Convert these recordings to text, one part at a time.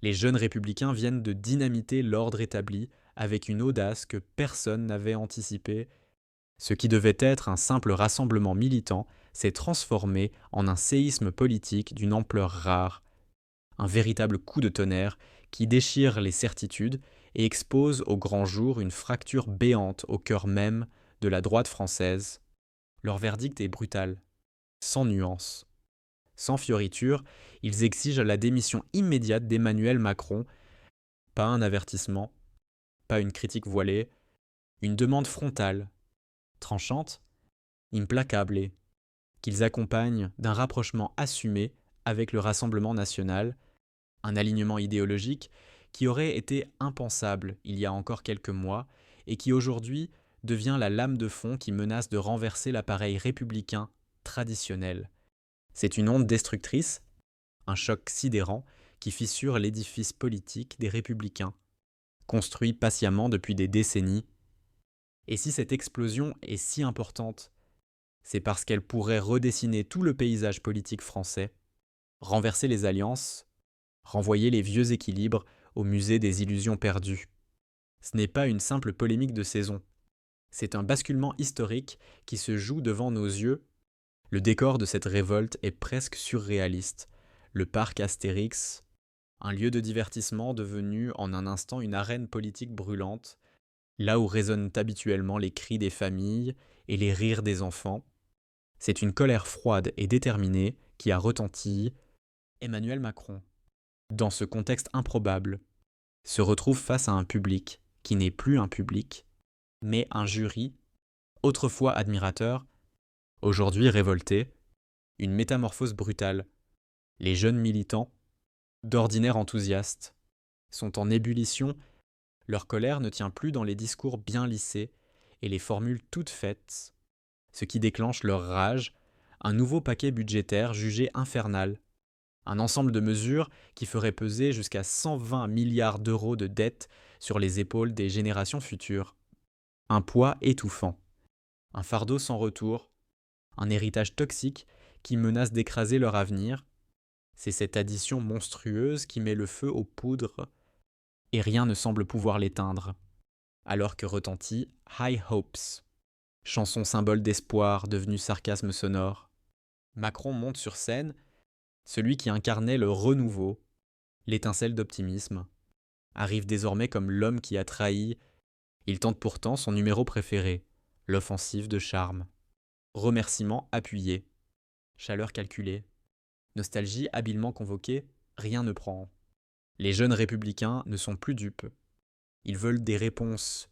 Les jeunes républicains viennent de dynamiter l'ordre établi avec une audace que personne n'avait anticipée. Ce qui devait être un simple rassemblement militant s'est transformé en un séisme politique d'une ampleur rare, un véritable coup de tonnerre qui déchire les certitudes et expose au grand jour une fracture béante au cœur même de la droite française. Leur verdict est brutal, sans nuance. Sans fioriture, ils exigent la démission immédiate d'Emmanuel Macron, pas un avertissement, pas une critique voilée, une demande frontale, tranchante, implacable et qu'ils accompagnent d'un rapprochement assumé avec le Rassemblement national, un alignement idéologique qui aurait été impensable il y a encore quelques mois et qui aujourd'hui devient la lame de fond qui menace de renverser l'appareil républicain traditionnel. C'est une onde destructrice, un choc sidérant qui fissure l'édifice politique des républicains, construit patiemment depuis des décennies. Et si cette explosion est si importante, c'est parce qu'elle pourrait redessiner tout le paysage politique français, renverser les alliances, renvoyer les vieux équilibres au musée des illusions perdues. Ce n'est pas une simple polémique de saison, c'est un basculement historique qui se joue devant nos yeux. Le décor de cette révolte est presque surréaliste. Le parc Astérix, un lieu de divertissement devenu en un instant une arène politique brûlante, là où résonnent habituellement les cris des familles et les rires des enfants. C'est une colère froide et déterminée qui a retenti. Emmanuel Macron, dans ce contexte improbable, se retrouve face à un public qui n'est plus un public, mais un jury, autrefois admirateur, aujourd'hui révolté, une métamorphose brutale. Les jeunes militants, d'ordinaire enthousiastes, sont en ébullition, leur colère ne tient plus dans les discours bien lissés et les formules toutes faites, ce qui déclenche leur rage, un nouveau paquet budgétaire jugé infernal, un ensemble de mesures qui ferait peser jusqu'à 120 milliards d'euros de dettes sur les épaules des générations futures. Un poids étouffant, un fardeau sans retour, un héritage toxique qui menace d'écraser leur avenir. C'est cette addition monstrueuse qui met le feu aux poudres et rien ne semble pouvoir l'éteindre. Alors que retentit High Hopes, chanson symbole d'espoir devenue sarcasme sonore. Macron monte sur scène, celui qui incarnait le renouveau, l'étincelle d'optimisme, arrive désormais comme l'homme qui a trahi. Il tente pourtant son numéro préféré, l'offensive de charme. Remerciement appuyé, chaleur calculée, nostalgie habilement convoquée, rien ne prend. Les jeunes républicains ne sont plus dupes. Ils veulent des réponses,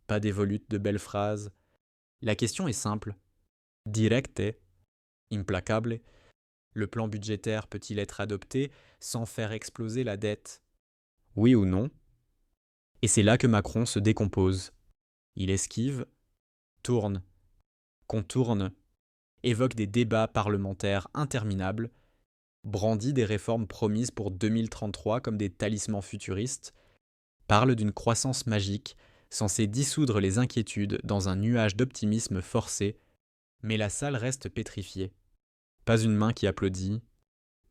pas des volutes de belles phrases. La question est simple. Directe, implacable. Le plan budgétaire peut-il être adopté sans faire exploser la dette? Oui ou non? Et c'est là que Macron se décompose. Il esquive, tourne, contourne, évoque des débats parlementaires interminables, brandit des réformes promises pour 2033 comme des talismans futuristes, parle d'une croissance magique censée dissoudre les inquiétudes dans un nuage d'optimisme forcé, mais la salle reste pétrifiée. Pas une main qui applaudit,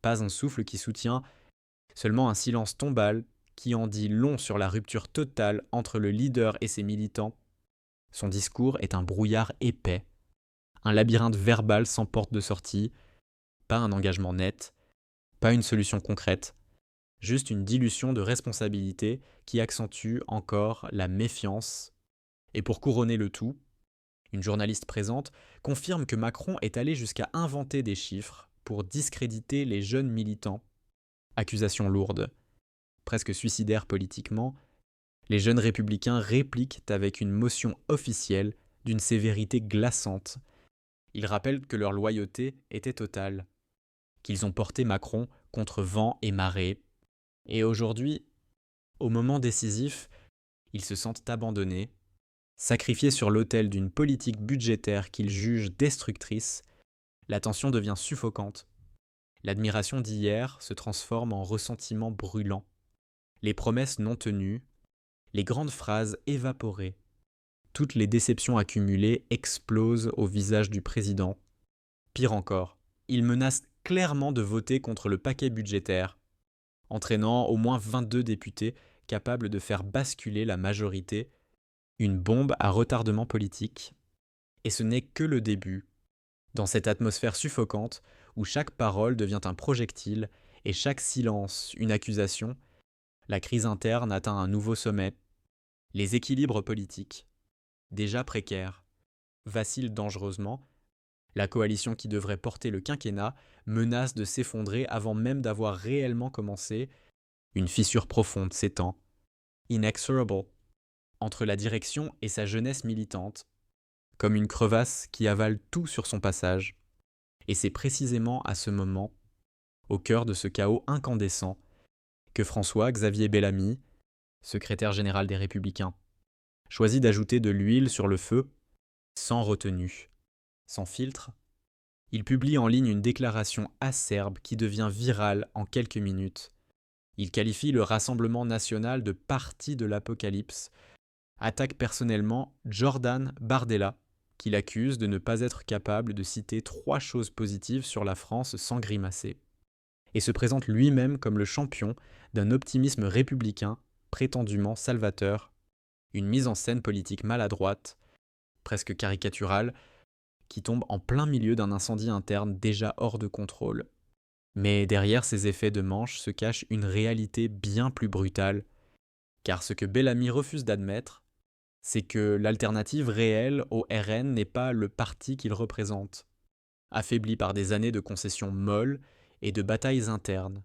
pas un souffle qui soutient, seulement un silence tombal qui en dit long sur la rupture totale entre le leader et ses militants. Son discours est un brouillard épais, un labyrinthe verbal sans porte de sortie, pas un engagement net, pas une solution concrète, juste une dilution de responsabilité qui accentue encore la méfiance. Et pour couronner le tout, une journaliste présente confirme que Macron est allé jusqu'à inventer des chiffres pour discréditer les jeunes militants. Accusation lourde, presque suicidaire politiquement, les jeunes républicains répliquent avec une motion officielle d'une sévérité glaçante. Ils rappellent que leur loyauté était totale, qu'ils ont porté Macron contre vent et marée. Et aujourd'hui, au moment décisif, ils se sentent abandonnés, sacrifiés sur l'autel d'une politique budgétaire qu'ils jugent destructrice. La tension devient suffocante. L'admiration d'hier se transforme en ressentiment brûlant. Les promesses non tenues, les grandes phrases évaporées, toutes les déceptions accumulées explosent au visage du président. Pire encore, il menace clairement de voter contre le paquet budgétaire. entraînant au moins 22 députés capables de faire basculer la majorité, une bombe à retardement politique. Et ce n'est que le début. Dans cette atmosphère suffocante, où chaque parole devient un projectile et chaque silence une accusation, la crise interne atteint un nouveau sommet. Les équilibres politiques, déjà précaires, vacillent dangereusement. La coalition qui devrait porter le quinquennat menace de s'effondrer avant même d'avoir réellement commencé. Une fissure profonde s'étend, inexorable, entre la direction et sa jeunesse militante, comme une crevasse qui avale tout sur son passage. Et c'est précisément à ce moment, au cœur de ce chaos incandescent, que François-Xavier Bellamy, secrétaire général des Républicains, choisit d'ajouter de l'huile sur le feu, sans retenue, sans filtre. Il publie en ligne une déclaration acerbe qui devient virale en quelques minutes. Il qualifie le Rassemblement national de parti de l'apocalypse, attaque personnellement Jordan Bardella, qu'il accuse de ne pas être capable de citer 3 choses positives sur la France sans grimacer, et se présente lui-même comme le champion d'un optimisme républicain prétendument salvateur, une mise en scène politique maladroite, presque caricaturale, qui tombe en plein milieu d'un incendie interne déjà hors de contrôle. Mais derrière ces effets de manche se cache une réalité bien plus brutale, car ce que Bellamy refuse d'admettre, c'est que l'alternative réelle au RN n'est pas le parti qu'il représente, affaibli par des années de concessions molles et de batailles internes.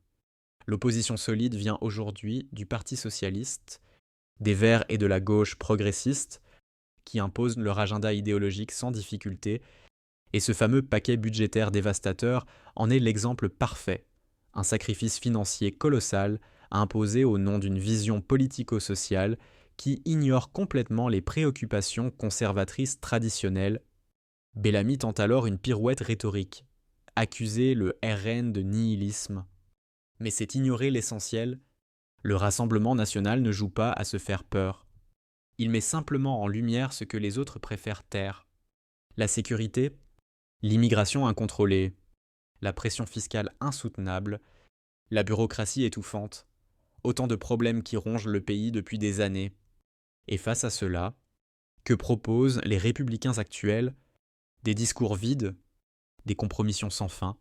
L'opposition solide vient aujourd'hui du Parti socialiste, des Verts et de la gauche progressiste, qui imposent leur agenda idéologique sans difficulté, et ce fameux paquet budgétaire dévastateur en est l'exemple parfait, un sacrifice financier colossal imposé au nom d'une vision politico-sociale qui ignore complètement les préoccupations conservatrices traditionnelles. Bellamy tente alors une pirouette rhétorique, accuser le RN de nihilisme. Mais c'est ignorer l'essentiel. Le Rassemblement national ne joue pas à se faire peur. Il met simplement en lumière ce que les autres préfèrent taire. La sécurité, l'immigration incontrôlée, la pression fiscale insoutenable, la bureaucratie étouffante, autant de problèmes qui rongent le pays depuis des années. Et face à cela, que proposent les républicains actuels? Des discours vides, des compromissions sans fin,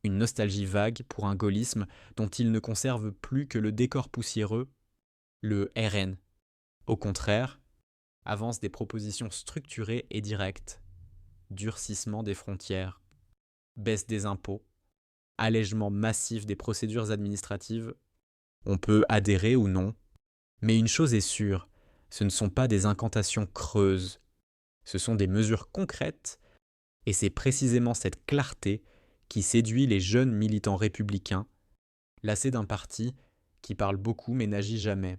une nostalgie vague pour un gaullisme dont ils ne conservent plus que le décor poussiéreux, le RN. Au contraire, avance des propositions structurées et directes, durcissement des frontières, baisse des impôts, allègement massif des procédures administratives. On peut adhérer ou non, mais une chose est sûre, ce ne sont pas des incantations creuses, ce sont des mesures concrètes, et c'est précisément cette clarté qui séduit les jeunes militants républicains, lassés d'un parti qui parle beaucoup mais n'agit jamais.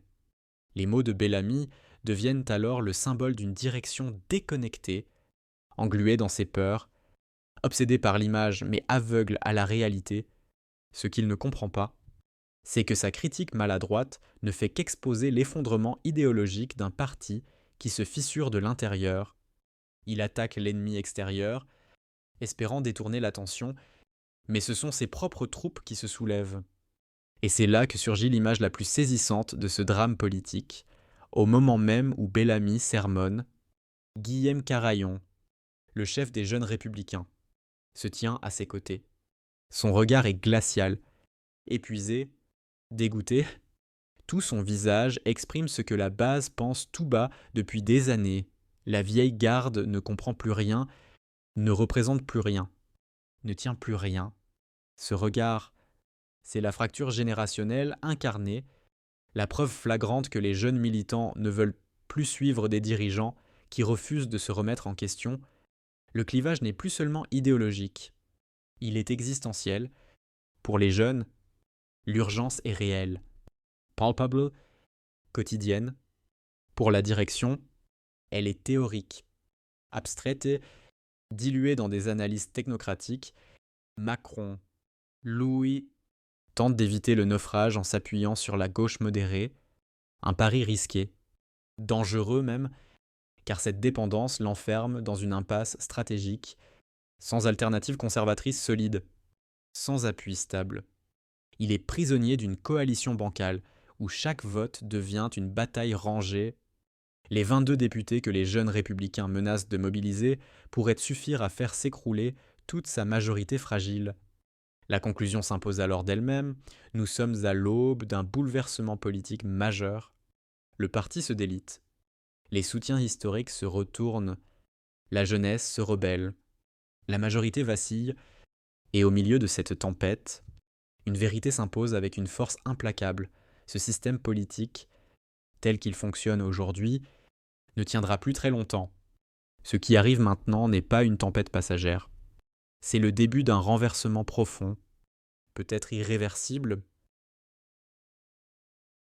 Les mots de Bellamy deviennent alors le symbole d'une direction déconnectée, engluée dans ses peurs, obsédé par l'image mais aveugle à la réalité. Ce qu'il ne comprend pas, c'est que sa critique maladroite ne fait qu'exposer l'effondrement idéologique d'un parti qui se fissure de l'intérieur. Il attaque l'ennemi extérieur, espérant détourner l'attention, mais ce sont ses propres troupes qui se soulèvent. Et c'est là que surgit l'image la plus saisissante de ce drame politique, au moment même où Bellamy sermonne. Guillaume Carayon, le chef des jeunes républicains, se tient à ses côtés. Son regard est glacial, épuisé, dégoûté. Tout son visage exprime ce que la base pense tout bas depuis des années. La vieille garde ne comprend plus rien, ne représente plus rien, ne tient plus rien. Ce regard, c'est la fracture générationnelle incarnée, la preuve flagrante que les jeunes militants ne veulent plus suivre des dirigeants qui refusent de se remettre en question. Le clivage n'est plus seulement idéologique, il est existentiel. Pour les jeunes, l'urgence est réelle, palpable, quotidienne. Pour la direction, elle est théorique, abstraite et diluée dans des analyses technocratiques. Macron, Louis tentent d'éviter le naufrage en s'appuyant sur la gauche modérée, un pari risqué, dangereux même, car cette dépendance l'enferme dans une impasse stratégique, sans alternative conservatrice solide, sans appui stable. Il est prisonnier d'une coalition bancale, où chaque vote devient une bataille rangée. Les 22 députés que les jeunes républicains menacent de mobiliser pourraient suffire à faire s'écrouler toute sa majorité fragile. La conclusion s'impose alors d'elle-même, nous sommes à l'aube d'un bouleversement politique majeur. Le parti se délite. Les soutiens historiques se retournent. La jeunesse se rebelle. La majorité vacille. Et au milieu de cette tempête, une vérité s'impose avec une force implacable. Ce système politique, tel qu'il fonctionne aujourd'hui, ne tiendra plus très longtemps. Ce qui arrive maintenant n'est pas une tempête passagère. C'est le début d'un renversement profond, peut-être irréversible,